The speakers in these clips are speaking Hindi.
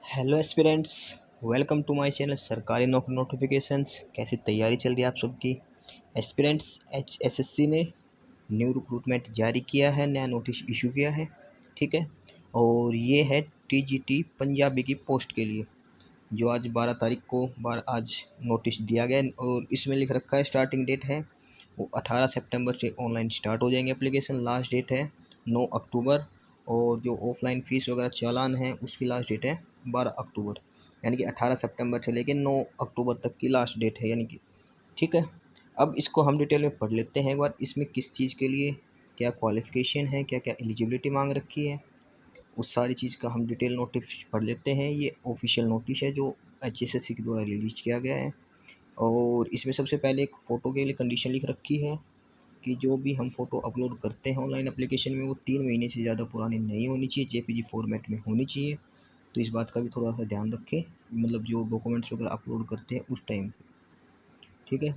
Hello aspirants, welcome to my channel सरकारी नौकरी नोटिफिकेशंस। कैसी तैयारी चल रही है आप सबकी? एस्पिरेंट्स, एचएसएससी ने न्यू रिक्रूटमेंट जारी किया है, नया नोटिस इशू किया है। ठीक है, और ये है टीजीटी पंजाबी की पोस्ट के लिए, जो आज 12 तारीख को आज नोटिस दिया गया है। और इसमें लिख रखा है स्टार्टिंग डेट है वो 18 सितंबर से ऑनलाइन स्टार्ट हो जाएंगे एप्लीकेशन। लास्ट डेट है 9 अक्टूबर, और जो ऑफलाइन फ़ीस वगैरह चालान है उसकी लास्ट डेट है 12 अक्टूबर। यानी कि 18 सितंबर से लेकर 9 अक्टूबर तक की लास्ट डेट है, यानी कि ठीक है। अब इसको हम डिटेल में पढ़ लेते हैं एक बार। इसमें किस चीज़ के लिए क्या क्वालिफ़िकेशन है, क्या क्या एलिजिबिलिटी मांग रखी है, उस सारी चीज़ का हम डिटेल नोटिस पढ़ लेते हैं। ये ऑफिशियल नोटिस है जो एचएसएससी के द्वारा रिलीज किया गया है। और इसमें सबसे पहले एक फ़ोटो के लिए कंडीशन लिख रखी है कि जो भी हम फ़ोटो अपलोड करते हैं ऑनलाइन एप्लीकेशन में वो 3 महीने से ज़्यादा पुरानी नहीं होनी चाहिए, जेपीजी फॉर्मेट में होनी चाहिए। तो इस बात का भी थोड़ा सा ध्यान रखें, मतलब जो डॉक्यूमेंट्स वगैरह अपलोड करते हैं उस टाइम, ठीक है।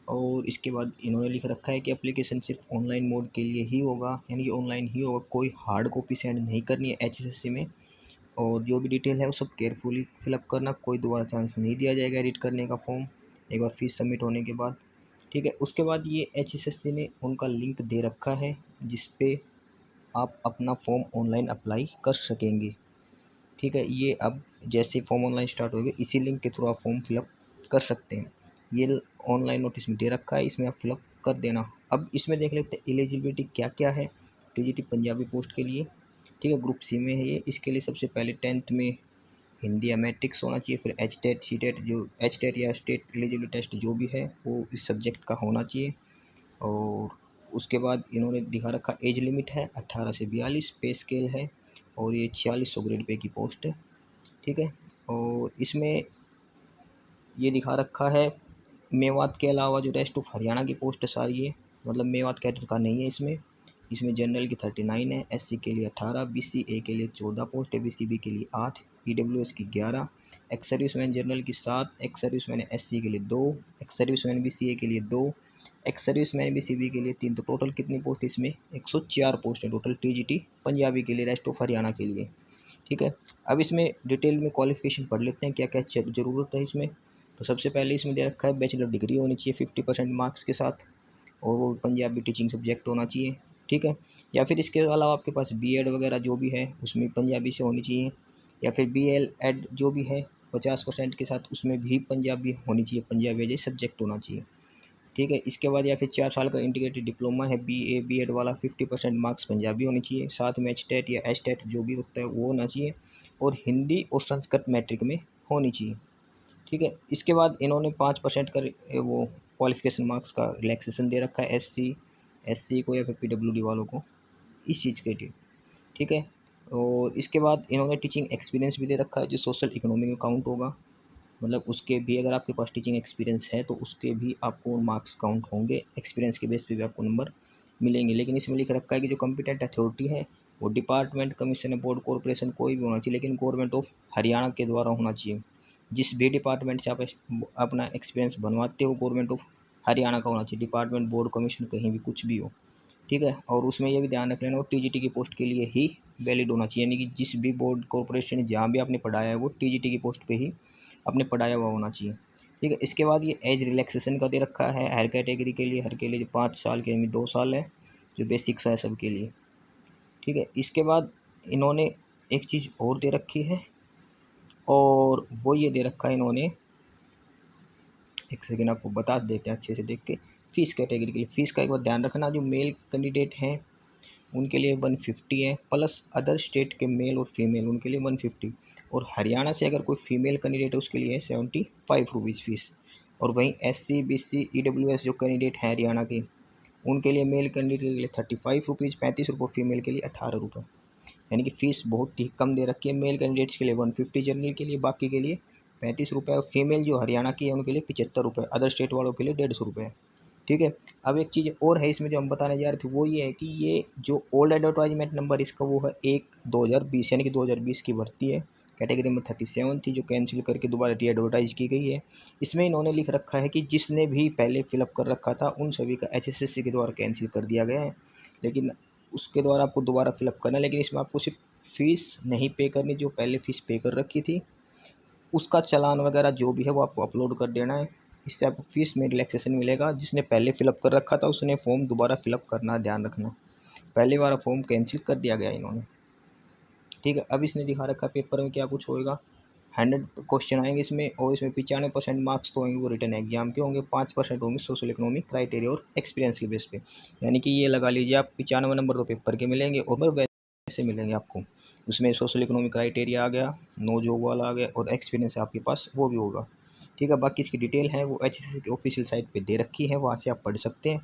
और इसके बाद इन्होंने लिख रखा है कि एप्लीकेशन सिर्फ ऑनलाइन मोड के लिए ही होगा, यानी कि ऑनलाइन ही होगा, कोई हार्ड कॉपी सेंड नहीं करनी है एचएसएससी में। और जो भी डिटेल है वो सब केयरफुली फिलअप करना, कोई दोबारा चांस नहीं दिया जाएगा एडिट करने का फॉर्म एक बार फीस सबमिट होने के बाद, ठीक है। उसके बाद ये एचएसएससी ने उनका लिंक दे रखा है जिस पे आप अपना फॉर्म ऑनलाइन अप्लाई कर सकेंगे, ठीक है। ये अब जैसे फॉर्म ऑनलाइन स्टार्ट होगा इसी लिंक के थ्रू आप फॉर्म फिलअप कर सकते हैं। ये ऑनलाइन नोटिस में दे रखा है, इसमें आप फिलअप कर देना। अब इसमें देख लेते हैं एलिजिबिलिटी क्या क्या है टीजीटी पंजाबी पोस्ट के लिए, ठीक है। ग्रुप सी में है ये। इसके लिए सबसे पहले 10th में हिंदी या मैट्रिक्स होना चाहिए, फिर एच टेट सी टेट, जो एच टेट या स्टेट एलिजिबिलिटी टेस्ट जो भी है वो इस सब्जेक्ट का होना चाहिए। और उसके बाद इन्होंने दिखा रखा एज लिमिट है 18 से 42, पे स्केल है, और ये 4600 ग्रेड पे की पोस्ट है, ठीक है। और इसमें ये दिखा रखा है मेवात के अलावा जो रेस्ट ऑफ हरियाणा की पोस्ट सारी है, मतलब मेवात कैडर का नहीं है इसमें। इसमें जनरल की 39 है, एससी के लिए 18, बीसीए के लिए 14 पोस्ट है, बीसीबी के लिए 8, ईडब्ल्यूएस की 11, एक्स सर्विसमैन जनरल की 7, एक्स सर्विसमैन एससी के लिए 2, एक्स सर्विसमैन बीसीए के लिए 2, एक्स सर्विसमैन बीसीबी के लिए 3। तो टोटल कितनी पोस्ट इसमें 104 पोस्ट है टोटल टीजीटी पंजाबी के लिए, रेस्ट ऑफ हरियाणा के लिए, ठीक है। अब इसमें डिटेल में क्वालिफिकेशन पढ़ लेते हैं क्या क्या ज़रूरत है इसमें। तो सबसे पहले इसमें दे रखा है बैचलर डिग्री होनी चाहिए 50% मार्क्स के साथ, और वो पंजाबी टीचिंग सब्जेक्ट होना चाहिए, ठीक है। या फिर इसके अलावा आपके पास बीएड वगैरह जो भी है उसमें पंजाबी से होनी चाहिए, या फिर बीएलएड जो भी है 50% के साथ उसमें भी पंजाबी होनी चाहिए, पंजाबी जैसे सब्जेक्ट होना चाहिए, ठीक है। इसके बाद या फिर 4 साल का इंटीग्रेटेड डिप्लोमा है बीए बीएड वाला, 50% मार्क्स पंजाबी होनी चाहिए, साथ में एच टेट या एच टेट जो भी होता है वो होना चाहिए, और हिंदी और संस्कृत मैट्रिक में होनी चाहिए, ठीक है। इसके बाद इन्होंने 5% का वो क्वालिफिकेशन मार्क्स का रिलैक्सेशन दे रखा है एससी को या फिर पीडब्ल्यूडी वालों को इस चीज़ के लिए, ठीक है। और इसके बाद इन्होंने टीचिंग एक्सपीरियंस भी दे रखा है जो सोशल इकोनॉमी में काउंट होगा, मतलब उसके भी अगर आपके पास टीचिंग एक्सपीरियंस है तो उसके भी आपको मार्क्स काउंट होंगे, एक्सपीरियंस के बेस पे भी आपको नंबर मिलेंगे। लेकिन इसमें लिख रखा है कि जो कॉम्पिटेंट अथॉरिटी है वो डिपार्टमेंट, कमीशन, बोर्ड, कॉरपोरेशन कोई भी होना चाहिए, लेकिन गवर्नमेंट ऑफ हरियाणा के द्वारा होना चाहिए। जिस भी डिपार्टमेंट से आप अपना एक्सपीरियंस बनवाते हो गवर्नमेंट ऑफ हरियाणा का होना चाहिए, डिपार्टमेंट, बोर्ड, कमीशन कहीं भी कुछ भी हो, ठीक है। और उसमें ये भी ध्यान रख लेना वो टीजीटी की पोस्ट के लिए ही वैलिड होना चाहिए, यानी कि जिस भी बोर्ड, कॉरपोरेशन जहाँ भी आपने पढ़ाया है वो टीजीटी की पोस्ट पे ही आपने पढ़ाया हुआ होना चाहिए, ठीक है। इसके बाद ये एज रिलैक्सेशन का दे रखा है हर कैटेगरी के लिए, हर के लिए जो 5 साल के यानी 2 साल है, जो बेसिक्स है सबके लिए, ठीक है। इसके बाद इन्होंने एक चीज़ और दे रखी है, और वो ये दे रखा है इन्होंने, एक सेकेंड आपको बता देते हैं अच्छे से देख के। फीस कैटेगरी के लिए फ़ीस का एक बार ध्यान रखना, जो मेल कैंडिडेट हैं उनके लिए 150 है, प्लस अदर स्टेट के मेल और फीमेल उनके लिए 150, और हरियाणा से अगर कोई फीमेल कैंडिडेट है उसके लिए 75 रुपीज़ फीस। और वहीं एससी बीसी ईडब्ल्यूएस जो कैंडिडेट हैं हरियाणा के उनके लिए मेल कैंडिडेट के लिए 35 रुपीज़, 35 रुपये, फीमेल के लिए 18 रुपये, यानी कि फ़ीस बहुत ही कम दे रखी है। मेल कैंडिडेट्स के लिए 150 जनरल के लिए, बाकी के लिए 35 रुपये, और फीमेल जो हरियाणा की है उनके लिए 75 रुपये, अदर स्टेट वालों के लिए 150 रुपये, ठीक है। अब एक चीज़ और है इसमें जो हम बताने जा रहे थे वो ये है कि ये जो ओल्ड एडवर्टाइजमेंट नंबर इसका वो है 1/2020, यानी कि 2020 की भर्ती है। कैटेगरी नंबर 37 थी जो कैंसिल करके दोबारा री एडवर्टाइज की गई है। इसमें इन्होंने लिख रखा है कि जिसने भी पहले फिलअप कर रखा था उन सभी का एचएसएससी के द्वारा कैंसिल कर दिया गया है, लेकिन उसके द्वारा आपको दोबारा फिलअप करना है, लेकिन इसमें आपको सिर्फ फ़ीस नहीं पे करनी जो पहले फ़ीस पे कर रखी थी, उसका चालान वगैरह जो भी है वो आपको अपलोड कर देना है। इससे आपको फीस में रिलैक्सेशन मिलेगा। जिसने पहले फ़िलअप कर रखा था उसने फॉर्म दोबारा फ़िलअप करना ध्यान रखना। पहले वाला फॉर्म कैंसिल कर दिया गया इन्होंने, ठीक है। अब इसने दिखा रखा पेपर में क्या कुछ होएगा। 100 क्वेश्चन आएंगे इसमें और इसमें 95% मार्क्स तो होंगे वो रिटर्न एग्जाम के होंगे, 5% होंगे सोशल इकोनॉमिक क्राइटेरिया और एक्सपीरियंस के बेस पे। यानी कि ये लगा लीजिए आप 95 नंबर तो पेपर के मिलेंगे और वैसे मिलेंगे आपको। उसमें सोशल इकोनॉमिक क्राइटेरिया आ गया, नो जॉब वाला आ गया और एक्सपीरियंस आपके पास वो भी होगा, ठीक है। बाकी इसकी डिटेल है वो HSSC की ऑफिशियल साइट पर दे रखी है, वहाँ से आप पढ़ सकते हैं,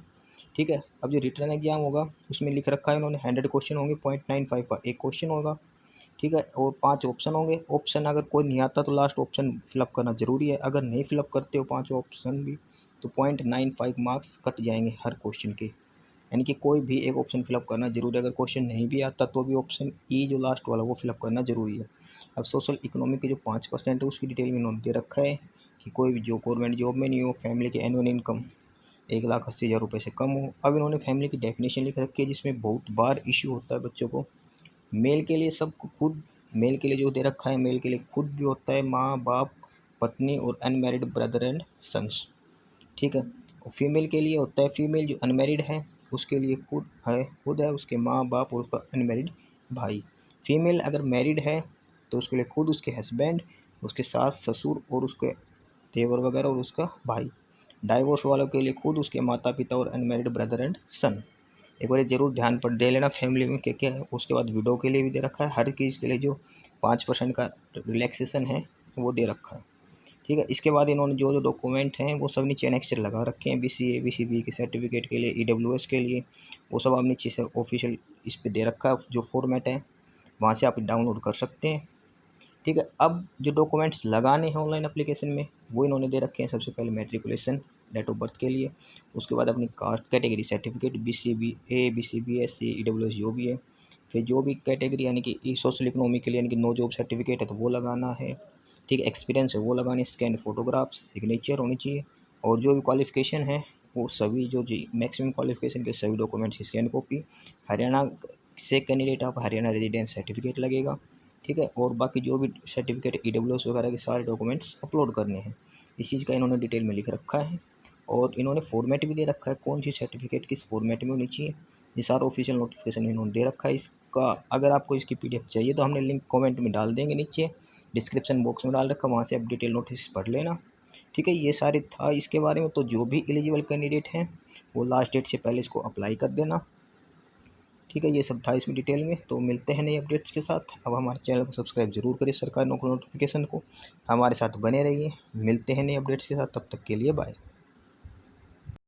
ठीक है। अब जो रिटर्न एग्जाम होगा उसमें लिख रखा है उन्होंने 100 क्वेश्चन होंगे, 0.95 का एक क्वेश्चन होगा, ठीक है। और 5 ऑप्शन होंगे। ऑप्शन अगर कोई नहीं आता तो लास्ट ऑप्शन फिलअप करना ज़रूरी है। अगर नहीं फिलअप करते हो 5 ऑप्शन भी तो 0.95 मार्क्स कट जाएंगे हर क्वेश्चन के। यानी कि कोई भी एक ऑप्शन फिलअप करना जरूरी है। अगर क्वेश्चन नहीं भी आता तो भी ऑप्शन ई जो लास्ट वाला वो फिलअप करना जरूरी है। अब सोशल इकोनॉमिक के जो 5% है उसकी डिटेल में इन्होंने दे रखा है कि कोई भी जो गवर्नमेंट जॉब में नहीं हो, फैमिली की एनुअल इनकम 1,80,000 रुपये से कम हो। अब इन्होंने फैमिली की डेफिनेशन लिख रखी है जिसमें बहुत बार इशू होता है बच्चों को। मेल के लिए सब खुद, मेल के लिए जो दे रखा है मेल के लिए खुद भी होता है, माँ बाप पत्नी और अनमैरिड ब्रदर एंड सन्स, ठीक है। और फीमेल के लिए होता है, फीमेल जो अनमैरिड है उसके लिए खुद है उसके माँ बाप और उसका अनमैरिड भाई। फीमेल अगर मैरिड है तो उसके लिए खुद, उसके हस्बैंड, उसके सास ससुर और उसके देवर वगैरह और उसका भाई। डाइवोर्स वालों के लिए खुद, उसके माता पिता और अनमैरिड ब्रदर एंड सन। एक बार जरूर ध्यान पर दे लेना फैमिली में क्या क्या है। उसके बाद विडो के लिए भी दे रखा है, हर चीज़ के लिए जो 5% का रिलैक्सेशन है वो दे रखा है, ठीक है। इसके बाद इन्होंने जो जो डॉक्यूमेंट हैं वो सब नीचे एनेक्चर लगा रखे हैं। BCA BCB के सर्टिफिकेट के लिए, EWS के लिए, वो सब आप नीचे से ऑफिशियल इस पर दे रखा है जो फॉर्मेट है, वहाँ से आप डाउनलोड कर सकते हैं, ठीक है। अब जो डॉक्यूमेंट्स लगाने हैं ऑनलाइन एप्लीकेशन में वो इन्होंने दे रखे हैं। सबसे पहले मैट्रिकुलेशन डेट ऑफ बर्थ के लिए, उसके बाद अपनी caste category certificate BCB A BCB SC EWS जो भी है, फिर जो भी कैटेगरी यानी कि सोशल इकोनॉमी के लिए यानी कि नो जॉब सर्टिफिकेट है तो वो लगाना है, ठीक है। एक्सपीरियंस है वो लगाने, स्कैन फोटोग्राफ्स, सिग्नेचर होनी चाहिए और जो भी क्वालिफिकेशन है वो सभी जो जी मैक्सिमम क्वालिफिकेशन के सभी डॉक्यूमेंट्स की स्कैन कॉपी। हरियाणा से कैंडिडेट आप हरियाणा रेजिडेंस सर्टिफिकेट लगेगा, ठीक है। और बाकी जो भी सर्टिफिकेट EWS वगैरह के सारे डॉक्यूमेंट्स अपलोड करने हैं। इस चीज़ का इन्होंने डिटेल में लिख रखा है और इन्होंने फॉर्मेट भी दे रखा है कौन सी सर्टिफिकेट किस फॉर्मेट में होनी चाहिए। ये सारा ऑफिशियल नोटिफिकेशन इन्होंने दे रखा है इसका। अगर आपको इसकी PDF चाहिए तो हमने लिंक कमेंट में डाल देंगे, नीचे डिस्क्रिप्शन बॉक्स में डाल रखा, वहाँ से आप डिटेल नोटिस पढ़ लेना, ठीक है। ये सारे था इसके बारे में। तो जो भी एलिजिबल कैंडिडेट हैं वो लास्ट डेट से पहले इसको अप्लाई कर देना, ठीक है। ये सब था इसमें डिटेल में। तो मिलते हैं नए अपडेट्स के साथ। अब हमारे चैनल को सब्सक्राइब जरूर करिए, सरकारी नौकरी नोटिफिकेशन को हमारे साथ बने रहिए। मिलते हैं नए अपडेट्स के साथ, तब तक के लिए बाय।